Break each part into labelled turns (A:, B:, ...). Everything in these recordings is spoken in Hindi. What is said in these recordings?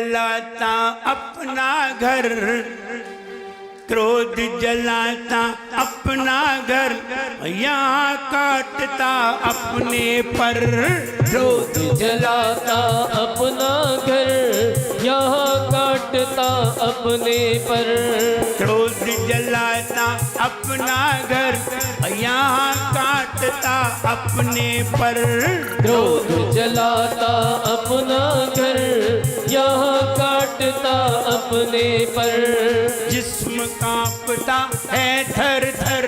A: जलाता अपना घर, क्रोध जलाता अपना घर, यहाँ काटता अपने पर।
B: क्रोध जलाता अपना घर, यहाँ काटता अपने पर।
A: क्रोध जलाता अपना घर, यहाँ काटता अपने पर।
B: क्रोध जलाता अपना घर, यहाँ काटता अपने पर।
A: जिस्म कांपता है थर थर,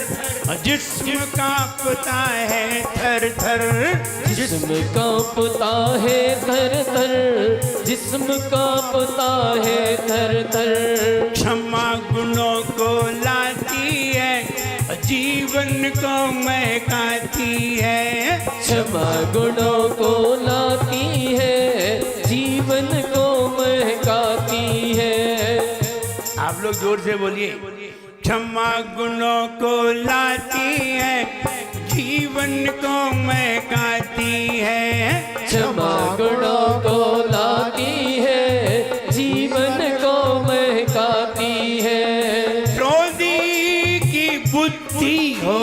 A: जिस्म कांपता है थर थर।
B: जिस्म कांपता है थर थर, जिस्म कांपता है थर थर।
A: क्षमा गुणों को लाती है, जीवन को महकाती है।
B: क्षमा गुणों को लाती है, जीवन को महकाती है।
A: आप लोग जोर से बोलिए। क्षमा गुणों को लाती है, जीवन को महकाती है।
B: क्षमा गुणों को लाती है, जीवन को महकाती है।
A: क्रोधी की बुद्धि हो,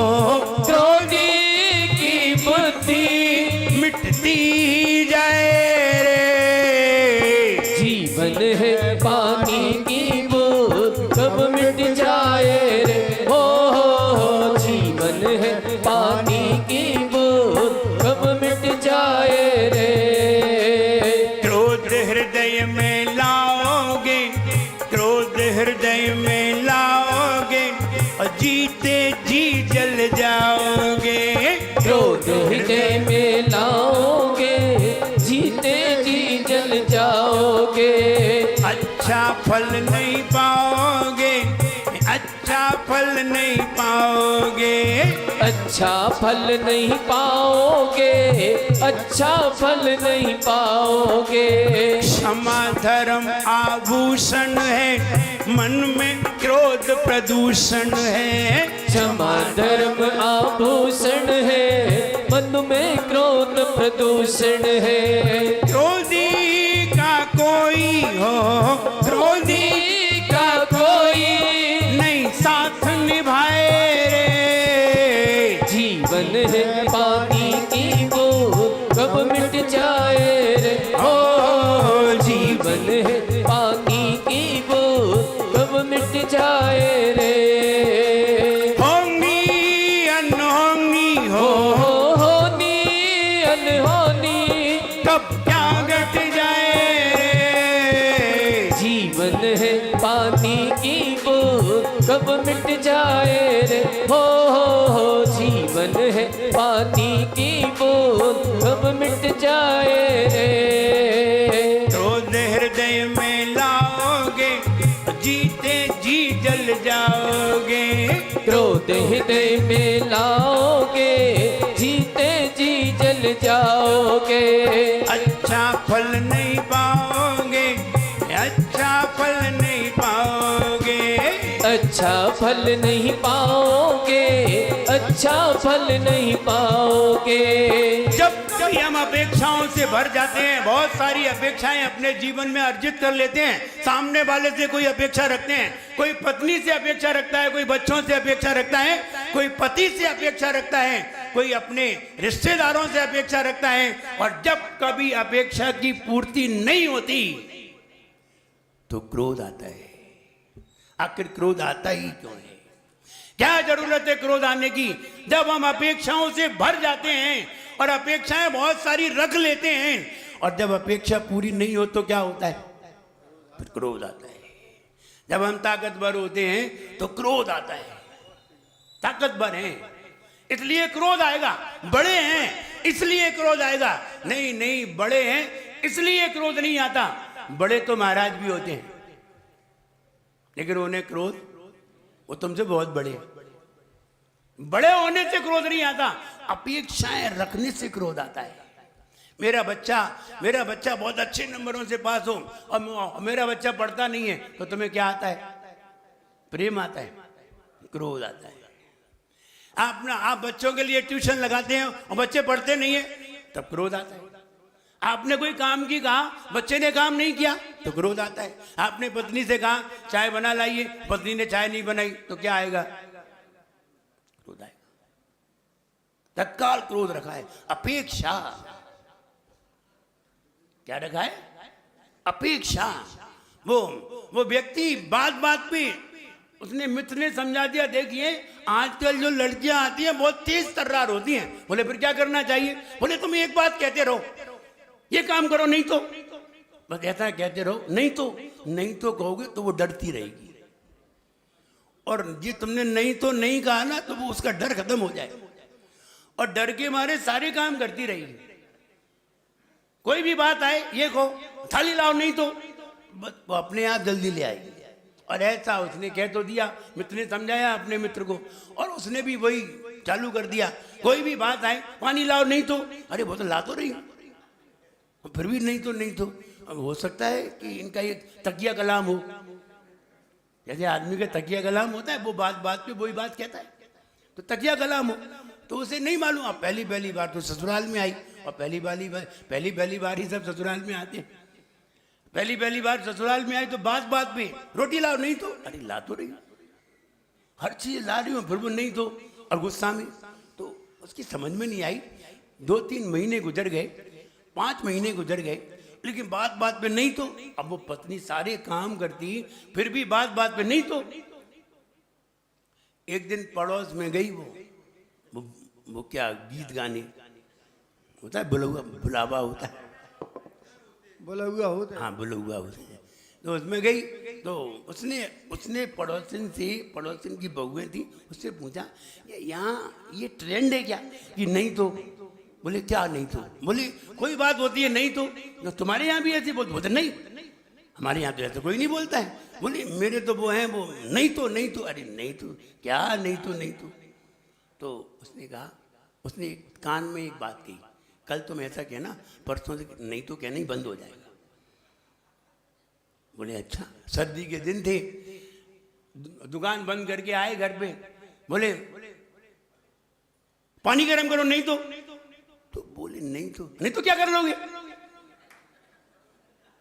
B: क्रोधी की बुद्धि
A: मिटती जाए रे।
B: जीवन है पानी की बूंद, कब मिट जाए रे। हो जीवन है पानी की बूंद, कब मिट जाए रे।
A: क्रोध हृदय में लाओगे, क्रोध हृदय में लाओगे, और जीते जी जल जाओगे।
B: क्रोध हृदय में लाओगे, जीते जी जल जाओगे।
A: अच्छा फल नहीं पाओगे, अच्छा फल नहीं पाओगे।
B: अच्छा फल नहीं पाओगे, अच्छा फल नहीं पाओगे।
A: क्षमा धर्म आभूषण है, मन में क्रोध प्रदूषण है।
B: क्षमा धर्म आभूषण है, मन में क्रोध प्रदूषण है।
A: क्रोधी का कोई हो, क्रोधी
B: का कोई
A: नहीं साथ निभाए रे।
B: जीवन है पानी की बूंद, कब मिट जाए रे। हो जीवन है पानी की बूंद, कब मिट जाए रे।
A: होंगी अनहोनी हो,
B: होनी अनहोनी
A: कब क्या घट जाए रे।
B: जीवन है पानी की बूंद, कब मिट जाए रे। हो जीवन है पानी की बूंद, कब मिट जाए रे।
A: क्रोध हृदय में लाओगे, जीते जी जल जाओगे।
B: क्रोध हृदय में लाओगे, जीते जी जल जाओगे।
A: अच्छा फल नहीं पाओगे, अच्छा फल नहीं पाओगे।
B: अच्छा फल नहीं पाओगे, अच्छा फल नहीं पाओगे।
A: जब कभी हम अपेक्षाओं से भर जाते हैं, बहुत सारी अपेक्षाएं अपने जीवन में अर्जित कर लेते हैं। सामने वाले से कोई अपेक्षा रखते हैं, कोई पत्नी से अपेक्षा रखता है, कोई बच्चों से अपेक्षा रखता है, कोई पति से अपेक्षा रखता है, कोई अपने रिश्तेदारों से अपेक्षा रखता है। और जब कभी अपेक्षा की पूर्ति नहीं होती तो क्रोध आता है। आखिर क्रोध आता ही क्यों है? क्या जरूरत है क्रोध आने की? जब हम अपेक्षाओं से भर जाते हैं और अपेक्षाएं बहुत सारी रख लेते हैं, और जब अपेक्षा पूरी नहीं हो तो क्या होता है? फिर क्रोध आता है। जब हम ताकतवर होते हैं तो क्रोध आता है। ताकतवर हैं इसलिए क्रोध आएगा, बड़े हैं इसलिए क्रोध आएगा। नहीं नहीं, बड़े हैं इसलिए क्रोध नहीं आता। बड़े तो महाराज भी होते हैं, लेकिन उन्हें क्रोध, वो तुमसे बहुत बड़े हैं। बड़े होने से क्रोध नहीं आता, अपेक्षाएं रखने से क्रोध आता है। मेरा बच्चा बहुत अच्छे नंबरों से पास हो और मेरा बच्चा पढ़ता नहीं है, तो तुम्हें क्या आता है? प्रेम आता है, क्रोध आता है। आप बच्चों के लिए ट्यूशन लगाते हैं और बच्चे पढ़ते नहीं है, तब क्रोध आता है। आपने कोई काम की कहा, बच्चे ने काम नहीं किया, तो क्रोध आता है। आपने पत्नी से कहा चाय बना लाइए, पत्नी ने चाय नहीं बनाई तो क्या आएगा? क्रोध आएगा। तत्काल क्रोध रखा है। अपेक्षा, क्या रखा है? अपेक्षा। वो व्यक्ति बात बात पे उसने मित्र ने समझा दिया, देखिए आजकल जो लड़कियां आती हैं बहुत तेज तर्रार होती हैं। बोले फिर क्या करना चाहिए? बोले तुम एक बात कहते रहो, ये काम करो, नहीं तो बस ऐसा कहते रहो, नहीं तो कहोगे तो वो डरती रहेगी, और ये तुमने नहीं तो नहीं कहा ना तो वो उसका डर खत्म हो जाए, और डर के मारे सारे काम करती रहेगी। कोई भी बात आए ये कहो थाली लाओ, नहीं तो वो अपने आप जल्दी ले आएगी। और ऐसा उसने कह तो दिया, मित्र ने समझाया अपने मित्र को, और उसने भी वही चालू कर दिया। कोई भी बात आए पानी लाओ, नहीं तो अरे वो तो ला तो रही, फिर भी नहीं तो। अब हो सकता है कि इनका एक तकिया कलाम हो, जैसे आदमी का तकिया कलाम होता है, वो बात बात पे वही बात कहता है, तो तकिया कलाम हो तो उसे नहीं मालूम। अब पहली बार तो ससुराल में आई, और पहली बार ही सब ससुराल में आते हैं। पहली बार ससुराल में आई तो बात बात पे रोटी लाओ, नहीं तो अरे ला तो रही, हर चीज ला रही हूँ, फिर वो नहीं तो, और गुस्सा में। तो उसकी समझ में नहीं आई। 2-3 महीने गुजर गए, 5 महीने गुजर गए, लेकिन बात बात पे नहीं तो। अब वो पत्नी सारे काम करती फिर भी बात बात पे नहीं तो। एक दिन पड़ोस में गई वो क्या गीत गाने होता है, बुलावा होता है,
C: बुलौआ होता है।
A: हाँ बुलौआ होता है। तो उसमें गई तो उसने पड़ोसन की बहुएं थी, उससे पूछा यहाँ ये ट्रेंड है क्या कि नहीं तो? बोले क्या नहीं तो? बोले कोई बात होती है नहीं तो तुम्हारे यहाँ भी ऐसे बोलते? नहीं हमारे यहाँ तो ऐसा कोई नहीं बोलता है। बोले मेरे तो वो हैं, वो नहीं तो। अरे नहीं तो क्या नहीं तो? तो उसने कहा, उसने कान में एक बात कही, कल तुम ऐसा कहना, परसों से नहीं तो कहना ही बंद हो जाएगा। बोले अच्छा। सर्दी के दिन थे, दुकान बंद करके आए घर पे, बोले पानी गर्म करो, नहीं तो बोले नहीं तो क्या कर लोगे?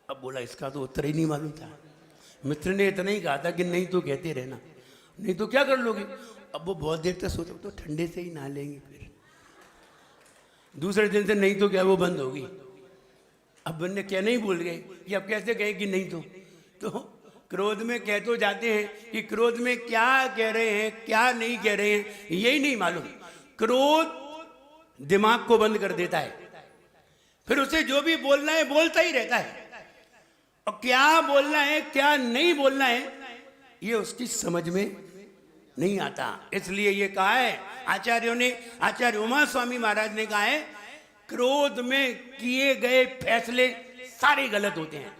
A: अब बोला इसका तो उत्तर ही नहीं मालूम था। मित्र ने इतना ही कहा था कि नहीं तो कहते रहना, नहीं तो क्या कर लोगे? अब वो बहुत देर तक सोचा तो ठंडे से ही नहा लेंगे। फिर दूसरे दिन से नहीं तो क्या वो बंद होगी। अब बंदे क्या नहीं भूल गए कि अब कैसे कहे कि नहीं तो क्रोध में कह तो जाते हैं कि क्रोध में क्या कह रहे हैं क्या नहीं कह रहे हैं यही नहीं मालूम। क्रोध दिमाग को बंद कर देता है, फिर उसे जो भी बोलना है बोलता ही रहता है, और क्या बोलना है क्या नहीं बोलना है ये उसकी समझ में नहीं आता। इसलिए ये कहा है आचार्यों ने, आचार्य उमा स्वामी महाराज ने कहा है, क्रोध में किए गए फैसले सारे गलत होते हैं,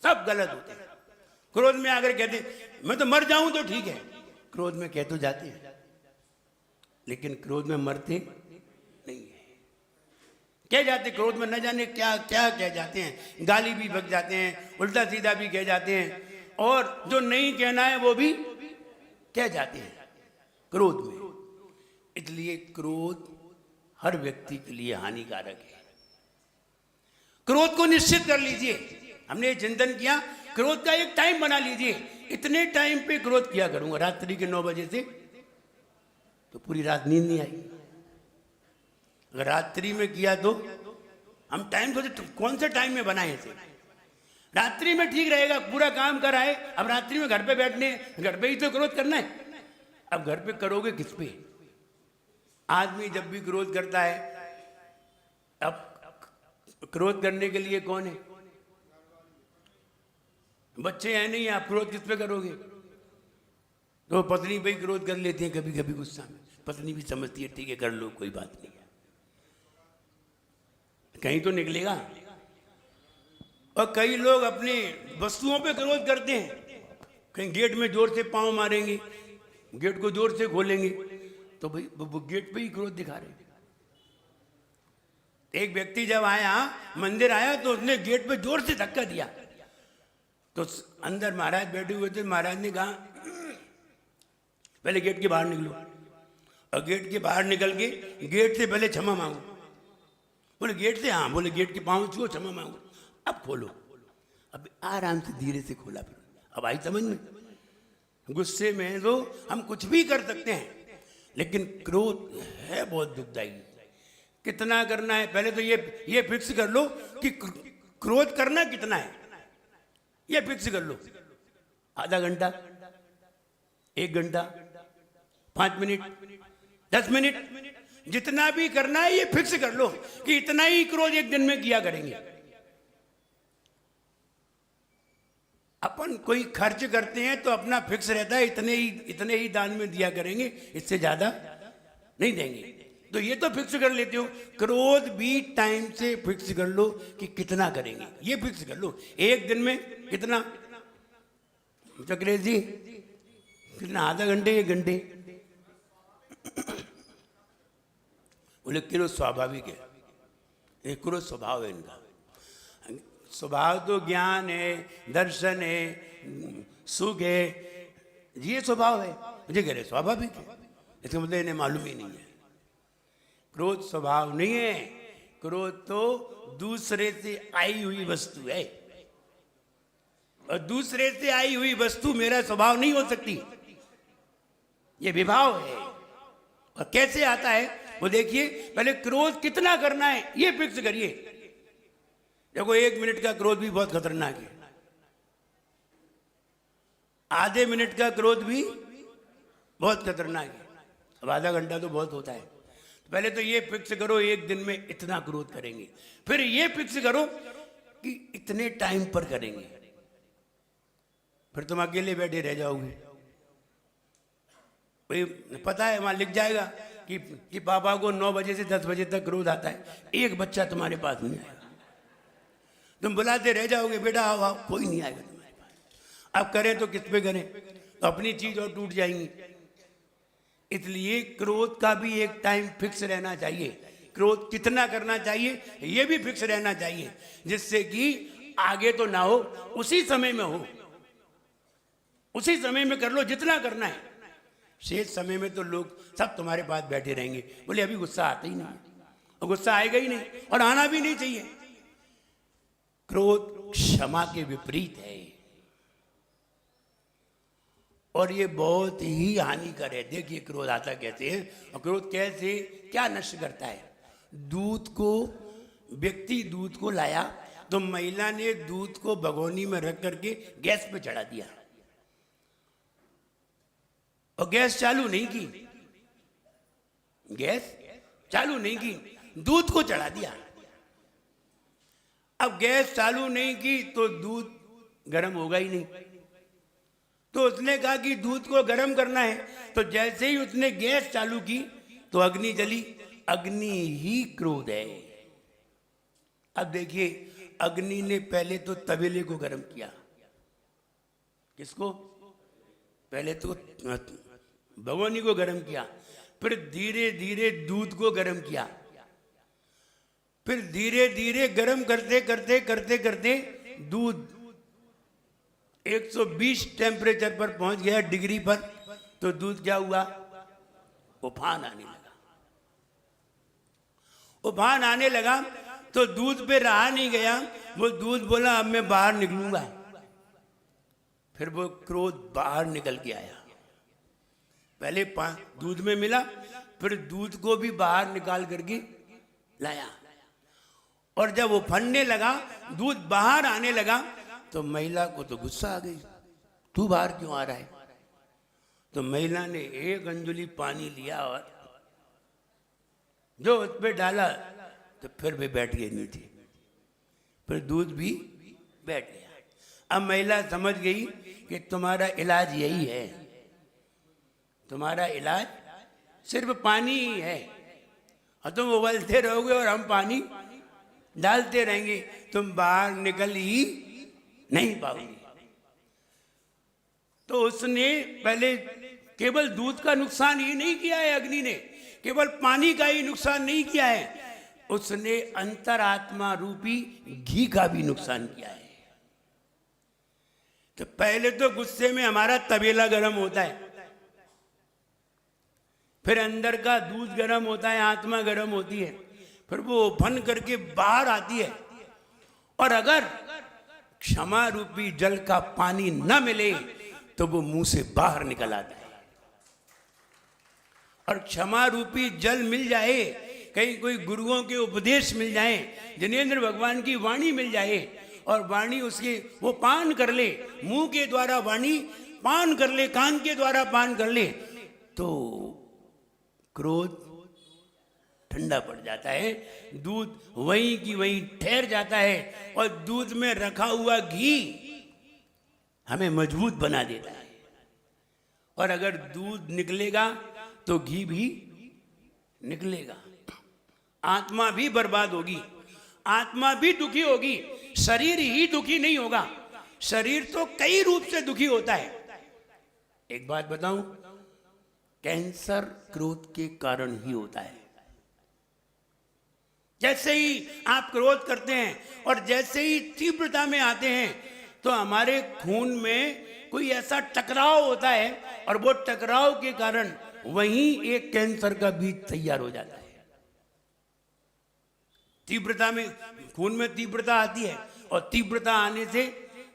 A: सब गलत होते हैं। क्रोध में आकर कहते मैं तो मर जाऊं तो ठीक है, क्रोध में कह तो जाते हैं, लेकिन क्रोध में मरते नहीं है। कह जाते क्रोध में न जाने क्या क्या कह जाते हैं, गाली भी बक जाते हैं, उल्टा सीधा भी कह जाते हैं, और जो नहीं कहना है वो भी कह जाते हैं क्रोध में। इसलिए क्रोध हर व्यक्ति के लिए हानिकारक है। क्रोध को निश्चित कर लीजिए। हमने चिंतन किया, क्रोध का एक टाइम बना लीजिए, इतने टाइम पे क्रोध किया करूंगा, रात्रि के 9 बजे से, तो पूरी रात नींद नहीं आएगी। अगर रात्रि में किया तो हम टाइम सोचे कौन से टाइम में बनाए इसे, रात्रि में ठीक रहेगा, पूरा काम कराए। अब रात्रि में घर पे बैठने, घर पे ही तो क्रोध करना है। अब घर पे करोगे किस पे? आदमी जब भी क्रोध करता है, अब क्रोध करने के लिए कौन है? बच्चे हैं नहीं, आप क्रोध किस पे करोगे? तो पत्नी पे ही क्रोध कर लेती है कभी कभी गुस्सा में, पत्नी भी समझती है ठीक है कर लो कोई बात नहीं है, कहीं तो निकलेगा। और कई लोग अपने वस्तुओं पे क्रोध करते हैं, कहीं गेट में जोर से पांव मारेंगे, गेट को जोर से खोलेंगे, तो भाई वो गेट पे ही क्रोध दिखा रहे हैं। एक व्यक्ति जब आया, मंदिर आया, तो उसने गेट पे जोर से धक्का दिया, तो अंदर महाराज बैठे हुए थे। महाराज ने कहा पहले गेट के बाहर निकलो, और गेट के बाहर निकल के गेट से पहले क्षमा मांगो। बोले गेट से? हाँ। बोले गेट के पांव छुओ, क्षमा मांगो, अब खोलो। अब आराम से धीरे से खोला फिर। अब आई समझ में? गुस्से में तो हम कुछ भी कर सकते हैं, लेकिन क्रोध है बहुत दुखदाई। कितना करना है पहले तो ये फिक्स कर लो कि क्रोध करना कितना है, ये फिक्स कर लो। आधा घंटा, 1 घंटा, 5 मिनट, 10 मिनट, जितना भी करना है ये फिक्स कर लो कि इतना ही क्रोध एक दिन में किया करेंगे। अपन कोई खर्च करते हैं तो अपना फिक्स रहता है इतने ही दान में दिया करेंगे, इससे ज्यादा नहीं देंगे। तो ये तो फिक्स कर लेते हो। क्रोध भी टाइम से फिक्स कर लो कि कितना करेंगे, ये फिक्स कर लो। एक दिन में कितना चक्रेश जी, कितना, आधा घंटे, 1 घंटे? बोले क्रोध स्वाभाविक है, ये क्रोध स्वभाव है इनका। स्वभाव तो ज्ञान है, दर्शन है, सुख है, ये स्वभाव है। मुझे कह रहे स्वाभाविक है, इसका मतलब इन्हें मालूम ही नहीं है। क्रोध स्वभाव नहीं है, क्रोध तो दूसरे से आई हुई वस्तु है, और दूसरे से आई हुई वस्तु मेरा स्वभाव नहीं हो सकती, ये विभाव है। और कैसे आता है वो देखिए। पहले क्रोध कितना करना है ये फिक्स करिए। देखो 1 मिनट का क्रोध भी बहुत खतरनाक है, आधे मिनट का क्रोध भी बहुत खतरनाक है, अब आधा घंटा तो बहुत होता है। तो पहले तो ये फिक्स करो एक दिन में इतना क्रोध करेंगे, फिर ये फिक्स करो कि इतने टाइम पर करेंगे। फिर तुम अकेले बैठे रह जाओगे। भाई पता है वहां लिख जाएगा कि पापा को 9 बजे से 10 बजे तक क्रोध आता है, एक बच्चा तुम्हारे पास नहीं आएगा। तुम बुलाते रह जाओगे, बेटा आओ आओ, कोई नहीं आएगा तुम्हारे पास। अब करें तो किस पे करें, तो अपनी चीज और टूट जाएंगी। इसलिए क्रोध का भी एक टाइम फिक्स रहना चाहिए, क्रोध कितना करना चाहिए ये भी फिक्स रहना चाहिए, जिससे कि आगे तो ना हो, उसी समय में हो, उसी समय में कर लो जितना करना है। शेष समय में तो लोग सब तुम्हारे पास बैठे रहेंगे, बोले अभी गुस्सा आता ही नहीं है, और गुस्सा आएगा ही नहीं, और आना भी नहीं चाहिए। क्रोध क्षमा के विपरीत है, और ये बहुत ही हानिकर है। देखिए क्रोध आता कैसे है, और क्रोध कैसे क्या नष्ट करता है। दूध को, व्यक्ति दूध को लाया तो महिला ने दूध को भगोनी में रख करके गैस पे चढ़ा दिया, और गैस चालू नहीं की, गैस चालू नहीं की, दूध को चढ़ा दिया। अब गैस चालू नहीं की तो दूध गर्म होगा ही नहीं। तो उसने कहा कि दूध को गर्म करना है, तो जैसे ही उसने गैस चालू की तो अग्नि जली। अग्नि ही क्रोध है। अब देखिए अग्नि ने पहले तो तबेले को गर्म किया, किसको? पहले तो भगोनी को गर्म किया, फिर धीरे धीरे दूध को गर्म किया, फिर धीरे धीरे गर्म करते करते करते करते दूध 120 टेम्परेचर पर पहुंच गया, डिग्री पर। तो दूध क्या हुआ? उफान आने लगा। उफान आने लगा तो दूध पे रहा नहीं गया, वो दूध बोला अब मैं बाहर निकलूंगा। फिर वो क्रोध बाहर निकल के आया। पहले दूध में मिला, फिर दूध को भी बाहर निकाल करके लाया, और जब वो फटने लगा, दूध बाहर आने लगा, तो महिला को तो गुस्सा आ गई, तू बाहर क्यों आ रहा है? तो महिला ने 1 अंजुली पानी लिया और जो उस पे डाला, तो फिर भी बैठ गई नीचे, फिर दूध भी बैठ गया। अब महिला समझ गई कि तुम्हारा इलाज यही है, तुम्हारा इलाज सिर्फ पानी ही है, और तुम उबलते रहोगे और हम पानी डालते रहेंगे, तुम बाहर निकल ही नहीं पाओगे। तो उसने पहले केवल दूध का नुकसान ही नहीं किया है, अग्नि ने केवल पानी का ही नुकसान नहीं किया है, उसने अंतरात्मा रूपी घी का भी नुकसान किया है। तो पहले तो गुस्से में हमारा तबेला गर्म होता है, फिर अंदर का दूध गर्म होता है, आत्मा गर्म होती है, फिर वो फन करके बाहर आती है। और अगर क्षमा रूपी जल का पानी न मिले तो वो मुंह से बाहर निकल आता है, और क्षमा रूपी जल मिल जाए, कहीं कोई गुरुओं के उपदेश मिल जाए, जिनेंद्र भगवान की वाणी मिल जाए, और वाणी उसके वो पान कर ले, मुंह के द्वारा वाणी पान कर ले, कान के द्वारा पान कर ले, तो क्रोध ठंडा पड़ जाता है, दूध वहीं की वहीं ठहर जाता है, और दूध में रखा हुआ घी हमें मजबूत बना देता है। और अगर दूध निकलेगा तो घी भी निकलेगा। आत्मा भी बर्बाद होगी, आत्मा भी दुखी होगी, शरीर ही दुखी नहीं होगा। शरीर तो कई रूप से दुखी होता है। एक बात बताऊं, कैंसर क्रोध के कारण ही होता है। जैसे ही आप क्रोध करते हैं और जैसे ही तीव्रता में आते हैं तो हमारे खून में कोई ऐसा टकराव होता है, और वो टकराव के कारण वहीं एक कैंसर का बीज तैयार हो जाता है। तीव्रता में खून में तीव्रता आती है, और तीव्रता आने से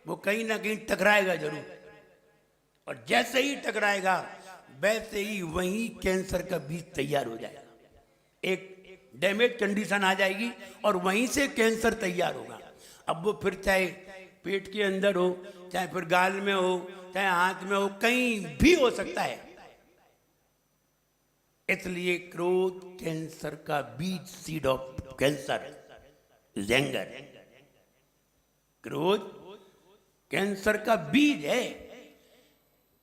A: वो कहीं ना कहीं टकराएगा जरूर, और जैसे ही टकराएगा वैसे ही वहीं कैंसर का बीज तैयार हो जाएगा। एक डैमेज कंडीशन आ जाएगी और वहीं से कैंसर तैयार होगा। अब वो फिर चाहे पेट के अंदर हो, चाहे फिर गाल में हो, चाहे हाथ में हो, कहीं भी हो सकता है। इसलिए क्रोध कैंसर का बीज, seed of cancer is anger. क्रोध कैंसर का बीज है,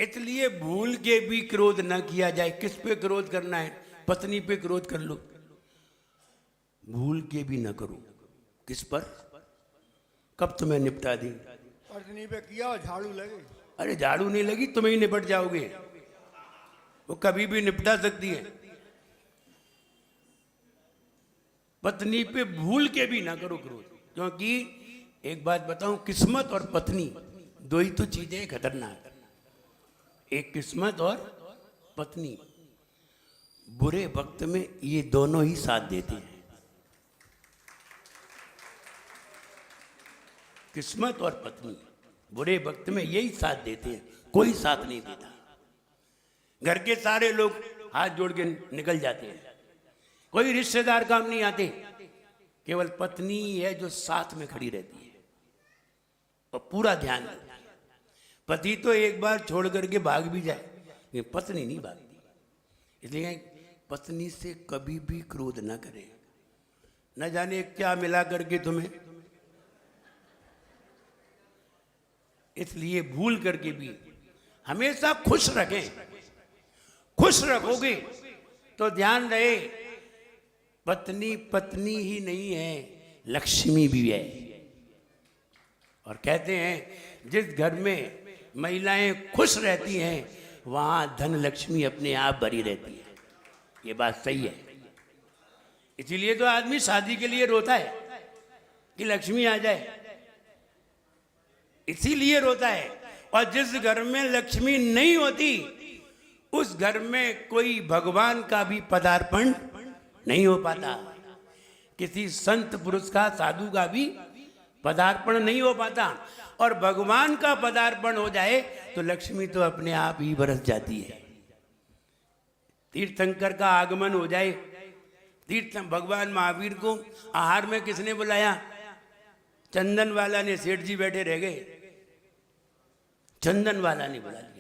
A: इसलिए भूल के भी क्रोध ना किया जाए। किस पे क्रोध करना है? पत्नी पे क्रोध कर लो, भूल के भी ना करो। किस पर? कब तुम्हें निपटा दी?
C: पत्नी पे किया और झाड़ू लगे।
A: अरे झाड़ू नहीं लगी, तुम्हें ही निपट जाओगे, वो कभी भी निपटा सकती है। पत्नी पे भूल के भी ना करो क्रोध, क्योंकि एक बात बताऊं, किस्मत और पत्नी दो ही तो चीजें खतरनाक। एक किस्मत और पत्नी, बुरे वक्त में ये दोनों ही साथ देते हैं। किस्मत और पत्नी बुरे वक्त में यही साथ देते हैं, कोई साथ नहीं देता। घर के सारे लोग हाथ जोड़ के निकल जाते हैं, कोई रिश्तेदार काम नहीं आते, केवल पत्नी है जो साथ में खड़ी रहती है और पूरा ध्यान देती है। पति तो एक बार छोड़ करके भाग भी जाए, लेकिन पत्नी नहीं भागती। इसलिए पत्नी से कभी भी क्रोध ना करें। न जाने क्या मिला करके तुम्हें, इसलिए भूल करके भी हमेशा खुश रखें। खुश रखोगे तो ध्यान रहे, पत्नी पत्नी ही नहीं है, लक्ष्मी भी है। और कहते हैं जिस घर में महिलाएं खुश रहती हैं वहां धन लक्ष्मी अपने आप भरी रहती है। ये बात सही है। इसीलिए तो आदमी शादी के लिए रोता है कि लक्ष्मी आ जाए, इसीलिए रोता है। और जिस घर में लक्ष्मी नहीं होती उस घर में कोई भगवान का भी पदार्पण नहीं हो पाता, किसी संत पुरुष का, साधु का भी पदार्पण नहीं हो पाता। और भगवान का पदार्पण हो जाए तो लक्ष्मी तो अपने आप ही बरस जाती है। तीर्थंकर का आगमन हो जाए, भगवान महावीर को आहार में किसने बुलाया? चंदन वाला ने। सेठ जी बैठे रह गए, चंदन वाला ने बुला लिया।